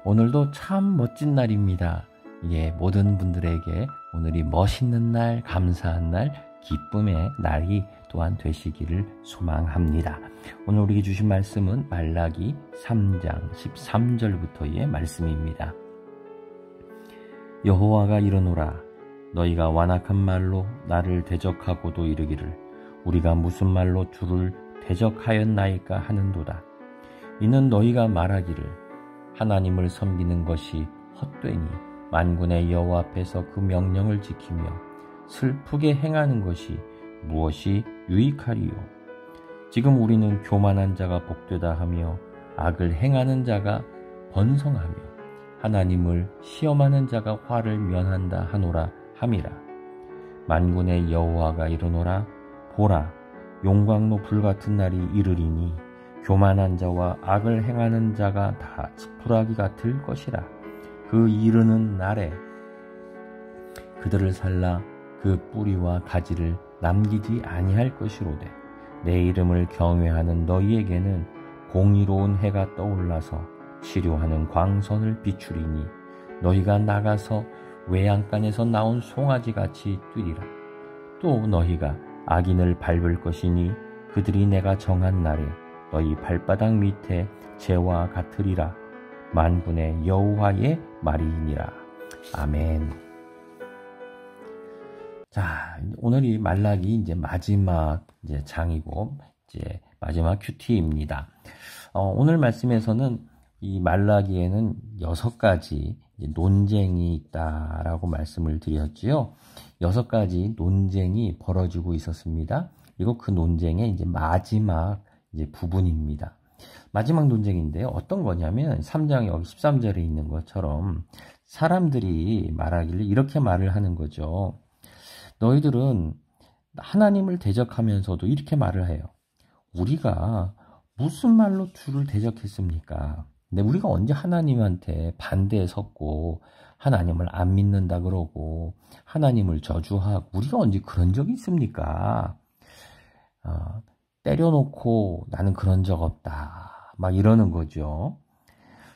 오늘도 참 멋진 날입니다. 예, 모든 분들에게 오늘이 멋있는 날, 감사한 날, 기쁨의 날이 또한 되시기를 소망합니다. 오늘 우리에게 주신 말씀은 말라기 3장 13절부터의 말씀입니다. 여호와가 이르노라, 너희가 완악한 말로 나를 대적하고도 이르기를 우리가 무슨 말로 주를 대적하였나이까 하는도다. 이는 너희가 말하기를 하나님을 섬기는 것이 헛되니 만군의 여호와 앞에서 그 명령을 지키며 슬프게 행하는 것이 무엇이 유익하리요. 지금 우리는 교만한 자가 복되다 하며 악을 행하는 자가 번성하며 하나님을 시험하는 자가 화를 면한다 하노라 함이라. 만군의 여호와가 이르노라, 보라, 용광로 불같은 날이 이르리니 교만한 자와 악을 행하는 자가 다 지푸라기 같을 것이라. 그 이르는 날에 그들을 살라 그 뿌리와 가지를 남기지 아니할 것이로되 내 이름을 경외하는 너희에게는 공의로운 해가 떠올라서 치료하는 광선을 비추리니 너희가 나가서 외양간에서 나온 송아지같이 뛰리라. 또 너희가 악인을 밟을 것이니 그들이 내가 정한 날에 너희 발바닥 밑에 재와 같으리라. 만군의 여호와의 말이니라. 아멘. 자, 오늘이 말라기 이제 마지막 장이고 이제 마지막 큐티입니다. 오늘 말씀에서는 이 말라기에는 6가지 논쟁이 있다라고 말씀을 드렸지요. 6가지 논쟁이 벌어지고 있었습니다. 그리고 그 논쟁의 이제 마지막 부분입니다. 마지막 논쟁인데요. 어떤 거냐면 3장 여기 13절에 있는 것처럼 사람들이 말하길래 이렇게 말을 하는 거죠. 너희들은 하나님을 대적하면서도 이렇게 말을 해요. 우리가 무슨 말로 주를 대적했습니까? 근데 우리가 언제 하나님한테 반대에 섰고 하나님을 안 믿는다 그러고 하나님을 저주하고 우리가 언제 그런 적이 있습니까? 때려놓고 나는 그런 적 없다. 막 이러는 거죠.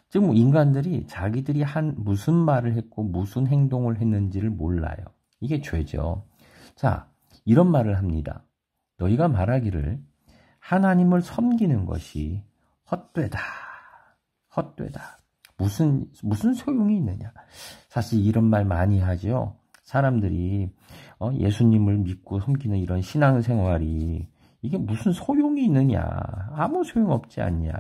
지금 인간들이 자기들이 무슨 말을 했고 무슨 행동을 했는지를 몰라요. 이게 죄죠. 자, 이런 말을 합니다. 너희가 말하기를 하나님을 섬기는 것이 헛되다. 헛되다. 무슨 소용이 있느냐. 사실 이런 말 많이 하죠. 사람들이 예수님을 믿고 섬기는 이런 신앙생활이 이게 무슨 소용이 있느냐. 아무 소용없지 않냐.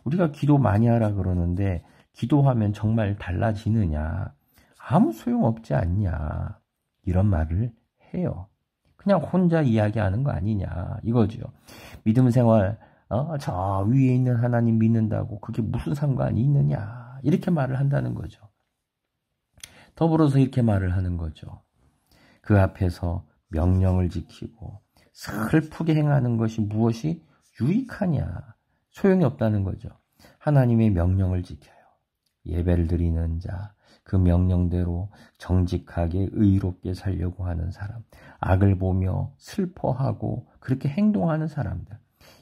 우리가 기도 많이 하라 그러는데 기도하면 정말 달라지느냐. 아무 소용없지 않냐. 이런 말을 해요. 그냥 혼자 이야기하는 거 아니냐. 이거죠. 믿음 생활, 저 위에 있는 하나님 믿는다고 그게 무슨 상관이 있느냐. 이렇게 말을 한다는 거죠. 더불어서 이렇게 말을 하는 거죠. 그 앞에서 명령을 지키고 슬프게 행하는 것이 무엇이 유익하냐. 소용이 없다는 거죠. 하나님의 명령을 지켜요. 예배를 드리는 자, 그 명령대로 정직하게 의롭게 살려고 하는 사람, 악을 보며 슬퍼하고 그렇게 행동하는 사람들,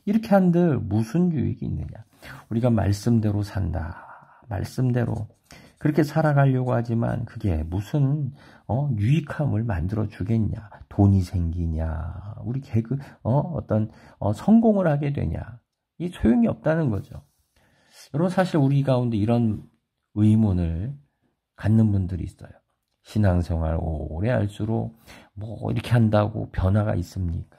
이렇게 한들 무슨 유익이 있느냐. 우리가 말씀대로 산다. 말씀대로 그렇게 살아가려고 하지만 그게 무슨 유익함을 만들어 주겠냐. 돈이 생기냐. 우리 성공을 하게 되냐. 이 소용이 없다는 거죠. 여러분, 사실 우리 가운데 이런 의문을 갖는 분들이 있어요. 신앙생활 오래 할수록 뭐 이렇게 한다고 변화가 있습니까?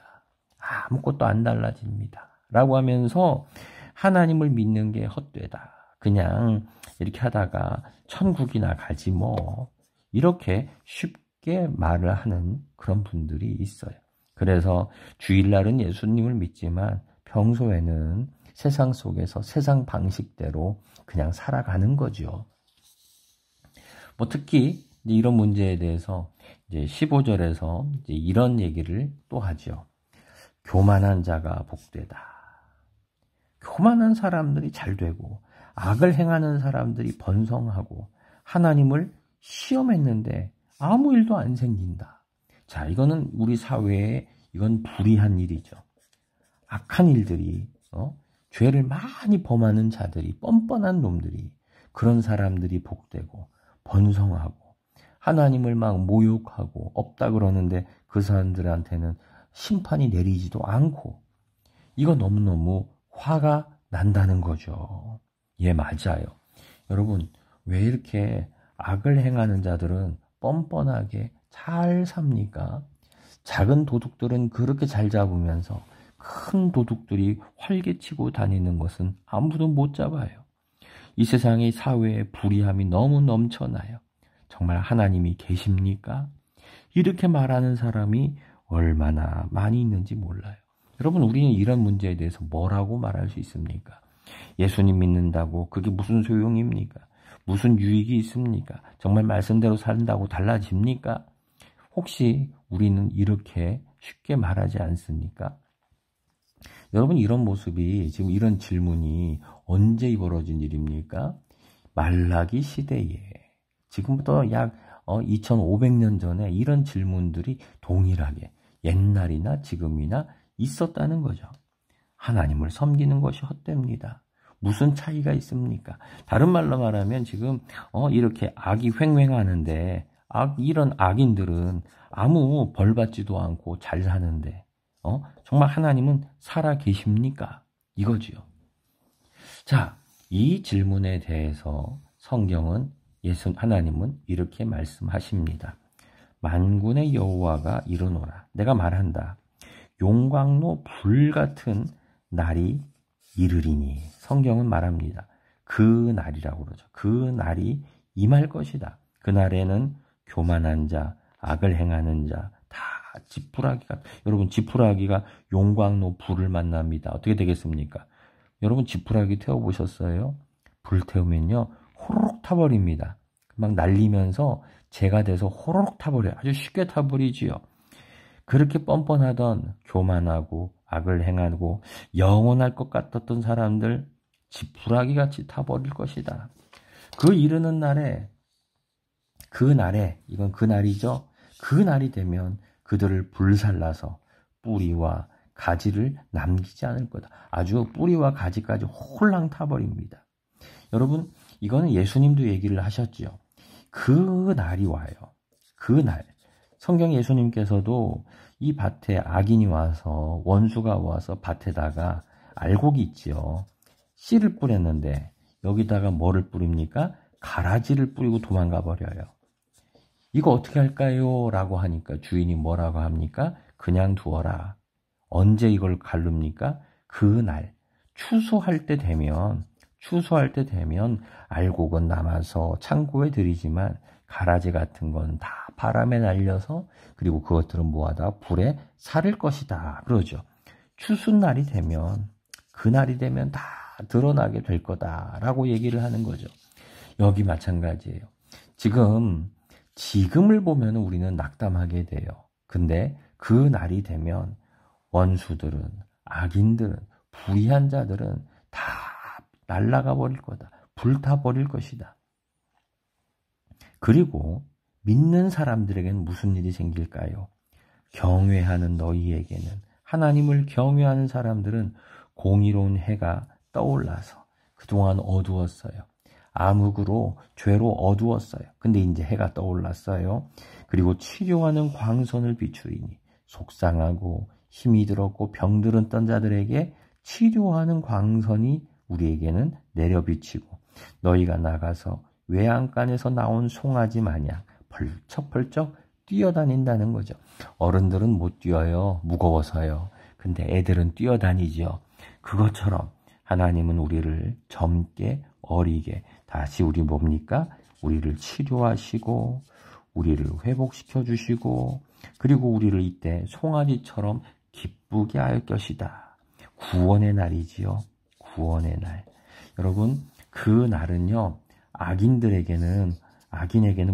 아무것도 안 달라집니다. 라고 하면서 하나님을 믿는 게 헛되다. 그냥 이렇게 하다가 천국이나 가지 뭐. 이렇게 쉽게 말을 하는 그런 분들이 있어요. 그래서 주일날은 예수님을 믿지만 평소에는 세상 속에서 세상 방식대로 그냥 살아가는 거죠. 뭐 특히 이런 문제에 대해서 이제 15절에서 이제 이런 얘기를 또 하죠. 교만한 자가 복되다. 교만한 사람들이 잘 되고 악을 행하는 사람들이 번성하고 하나님을 시험했는데 아무 일도 안 생긴다. 자, 이거는 우리 사회에 이건 불의한 일이죠. 악한 일들이 죄를 많이 범하는 자들이 뻔뻔한 놈들이 그런 사람들이 복되고 번성하고 하나님을 막 모욕하고 없다 그러는데 그 사람들한테는 심판이 내리지도 않고, 이거 너무너무 화가 난다는 거죠. 예, 맞아요. 여러분, 왜 이렇게 악을 행하는 자들은 뻔뻔하게 잘 삽니까? 작은 도둑들은 그렇게 잘 잡으면서 큰 도둑들이 활개치고 다니는 것은 아무도 못 잡아요. 이 세상의 사회의 불의함이 너무 넘쳐나요. 정말 하나님이 계십니까? 이렇게 말하는 사람이 얼마나 많이 있는지 몰라요. 여러분, 우리는 이런 문제에 대해서 뭐라고 말할 수 있습니까? 예수님 믿는다고 그게 무슨 소용입니까? 무슨 유익이 있습니까? 정말 말씀대로 산다고 달라집니까? 혹시 우리는 이렇게 쉽게 말하지 않습니까? 여러분, 이런 모습이, 지금 이런 질문이 언제 벌어진 일입니까? 말라기 시대에, 지금부터 약 2500년 전에 이런 질문들이 동일하게 옛날이나 지금이나 있었다는 거죠. 하나님을 섬기는 것이 헛됩니다. 무슨 차이가 있습니까? 다른 말로 말하면 지금 이렇게 악이 횡행하는데 이런 악인들은 아무 벌 받지도 않고 잘 사는데 정말 하나님은 살아 계십니까? 이거지요. 자, 이 질문에 대해서 성경은 하나님은 이렇게 말씀하십니다. 만군의 여호와가 이르노라. 내가 말한다. 용광로 불같은 날이 이르리니. 성경은 말합니다. 그 날이라고 그러죠. 그 날이 임할 것이다. 그 날에는 교만한 자, 악을 행하는 자, 다 지푸라기가, 여러분 지푸라기가 용광로 불을 만납니다. 어떻게 되겠습니까? 여러분 지푸라기 태워보셨어요? 불 태우면요 호로록 타버립니다. 막 날리면서 재가 돼서 호로록 타버려요. 아주 쉽게 타버리지요. 그렇게 뻔뻔하던 교만하고 악을 행하고 영원할 것 같았던 사람들 지푸라기같이 타버릴 것이다. 그 이르는 날에, 이건 그 날이죠. 그 날이 되면 그들을 불살라서 뿌리와 가지를 남기지 않을 거다. 아주 뿌리와 가지까지 홀랑 타버립니다. 여러분, 이거는 예수님도 얘기를 하셨죠. 그 날이 와요. 그 날. 성경 예수님께서도 이 밭에 악인이 와서, 원수가 와서 밭에다가 알곡이 있지요. 씨를 뿌렸는데 여기다가 뭐를 뿌립니까? 가라지를 뿌리고 도망가 버려요. 이거 어떻게 할까요? 라고 하니까 주인이 뭐라고 합니까? 그냥 두어라. 언제 이걸 가릅니까? 그날 추수할 때 되면 알곡은 남아서 창고에 들이지만 가라지 같은 건 다 바람에 날려서, 그리고 그것들은 뭐하다? 불에 사를 것이다. 그러죠. 추수날이 되면, 그날이 되면 다 드러나게 될 거다라고 얘기를 하는 거죠. 여기 마찬가지예요. 지금을 보면 우리는 낙담하게 돼요. 근데 그 날이 되면 원수들은, 악인들은, 불의한 자들은 다 날아가 버릴 거다. 불타버릴 것이다. 그리고 믿는 사람들에게는 무슨 일이 생길까요? 경외하는 너희에게는, 하나님을 경외하는 사람들은 공의로운 해가 떠올라서, 그동안 어두웠어요. 암흑으로, 죄로 어두웠어요. 근데 이제 해가 떠올랐어요. 그리고 치료하는 광선을 비추리니, 속상하고 힘이 들었고 병들은 떤 자들에게 치료하는 광선이 우리에게는 내려 비치고, 너희가 나가서 외양간에서 나온 송아지 마냥 펄쩍펄쩍 뛰어다닌다는 거죠. 어른들은 못 뛰어요. 무거워서요. 근데 애들은 뛰어다니죠. 그것처럼 하나님은 우리를 젊게, 어리게 다시 우리 뭡니까? 우리를 치료하시고 우리를 회복시켜 주시고, 그리고 우리를 이때 송아지처럼 기쁘게 할 것이다. 구원의 날이지요. 구원의 날. 여러분, 그 날은요, 악인에게는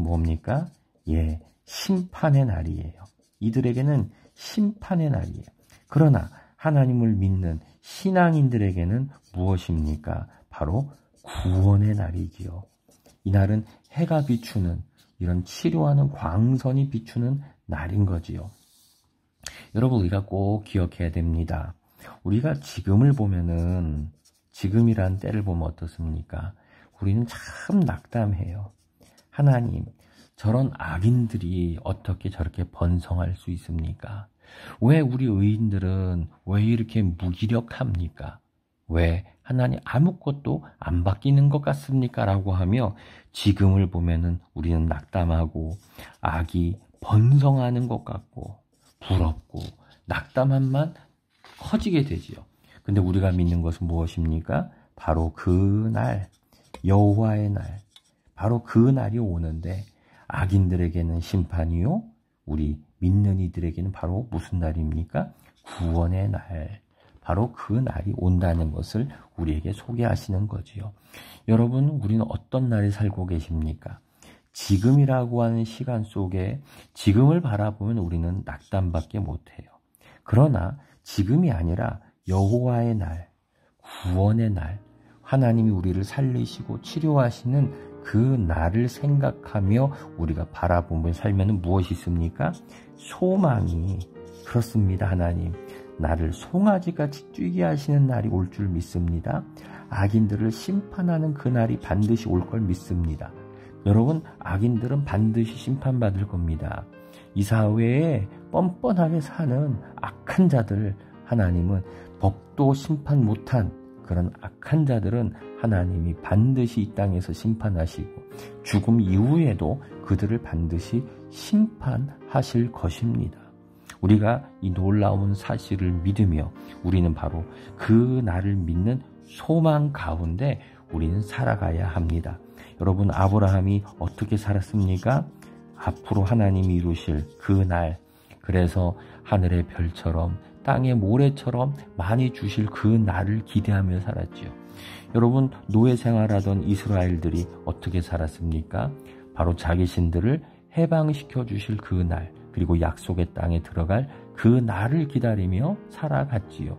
뭡니까? 예, 심판의 날이에요. 이들에게는 심판의 날이에요. 그러나 하나님을 믿는 신앙인들에게는 무엇입니까? 바로 구원의 날이지요. 이 날은 해가 비추는, 이런 치료하는 광선이 비추는 날인 거지요. 여러분, 우리가 꼭 기억해야 됩니다. 우리가 지금을 보면은, 지금이란 때를 보면 어떻습니까? 우리는 참 낙담해요. 하나님, 저런 악인들이 어떻게 저렇게 번성할 수 있습니까? 왜 우리 의인들은 왜 이렇게 무기력합니까? 왜 하나님 아무것도 안 바뀌는 것 같습니까? 라고 하며 지금을 보면은 우리는 낙담하고 악이 번성하는 것 같고 부럽고 낙담함만 커지게 되지요. 근데 우리가 믿는 것은 무엇입니까? 바로 그 날, 여호와의 날, 바로 그 날이 오는데 악인들에게는 심판이요, 우리 믿는 이들에게는 바로 무슨 날입니까? 구원의 날. 바로 그 날이 온다는 것을 우리에게 소개하시는 거지요. 여러분, 우리는 어떤 날에 살고 계십니까? 지금이라고 하는 시간 속에 지금을 바라보면 우리는 낙담밖에 못해요. 그러나 지금이 아니라 여호와의 날, 구원의 날, 하나님이 우리를 살리시고 치료하시는 그 날을 생각하며 우리가 바라보며 살면 무엇이 있습니까? 소망이. 그렇습니다. 하나님, 나를 송아지같이 뛰게 하시는 날이 올 줄 믿습니다. 악인들을 심판하는 그 날이 반드시 올 걸 믿습니다. 여러분, 악인들은 반드시 심판받을 겁니다. 이 사회에 뻔뻔하게 사는 악한 자들, 하나님은 법도 심판 못한 그런 악한 자들은 하나님이 반드시 이 땅에서 심판하시고 죽음 이후에도 그들을 반드시 심판하실 것입니다. 우리가 이 놀라운 사실을 믿으며 우리는 바로 그 날을 믿는 소망 가운데 우리는 살아가야 합니다. 여러분, 아브라함이 어떻게 살았습니까? 앞으로 하나님이 이루실 그 날, 그래서 하늘의 별처럼 땅의 모래처럼 많이 주실 그 날을 기대하며 살았지요. 여러분, 노예 생활하던 이스라엘들이 어떻게 살았습니까? 바로 자기 신들을 해방시켜 주실 그 날, 그리고 약속의 땅에 들어갈 그 날을 기다리며 살아갔지요.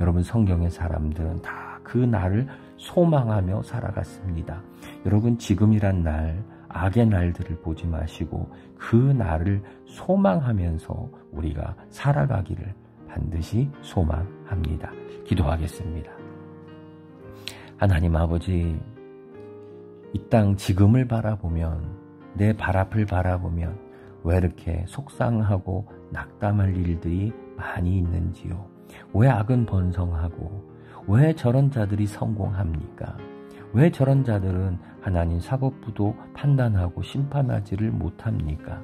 여러분, 성경의 사람들은 다 그 날을 소망하며 살아갔습니다. 여러분, 지금이란 날, 악의 날들을 보지 마시고 그 날을 소망하면서 우리가 살아가기를 반드시 소망합니다. 기도하겠습니다. 하나님 아버지, 이 땅 지금을 바라보면, 내 발 앞을 바라보면 왜 이렇게 속상하고 낙담할 일들이 많이 있는지요? 왜 악은 번성하고 왜 저런 자들이 성공합니까? 왜 저런 자들은 하나님 사법부도 판단하고 심판하지를 못합니까?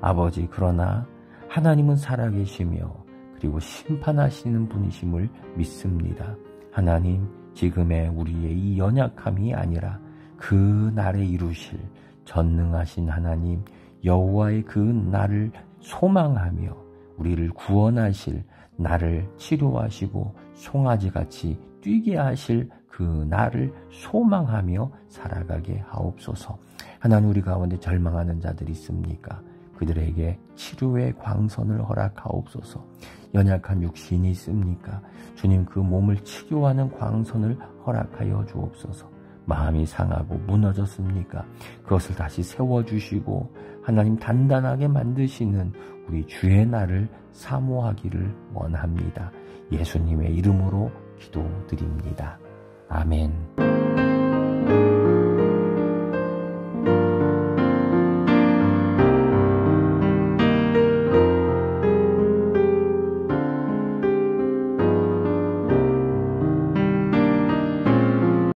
아버지, 그러나 하나님은 살아계시며 그리고 심판하시는 분이심을 믿습니다. 하나님, 지금의 우리의 이 연약함이 아니라 그 날에 이루실 전능하신 하나님 여호와의 그 날을 소망하며 우리를 구원하실, 나를 치료하시고 송아지같이 뛰게 하실 그 날을 소망하며 살아가게 하옵소서. 하나님, 우리 가운데 절망하는 자들이 있습니까? 그들에게 치료의 광선을 허락하옵소서. 연약한 육신이 있습니까? 주님, 그 몸을 치료하는 광선을 허락하여 주옵소서. 마음이 상하고 무너졌습니까? 그것을 다시 세워주시고 하나님 단단하게 만드시는 우리 주의 날을 사모하기를 원합니다. 예수님의 이름으로 기도드립니다. 아멘.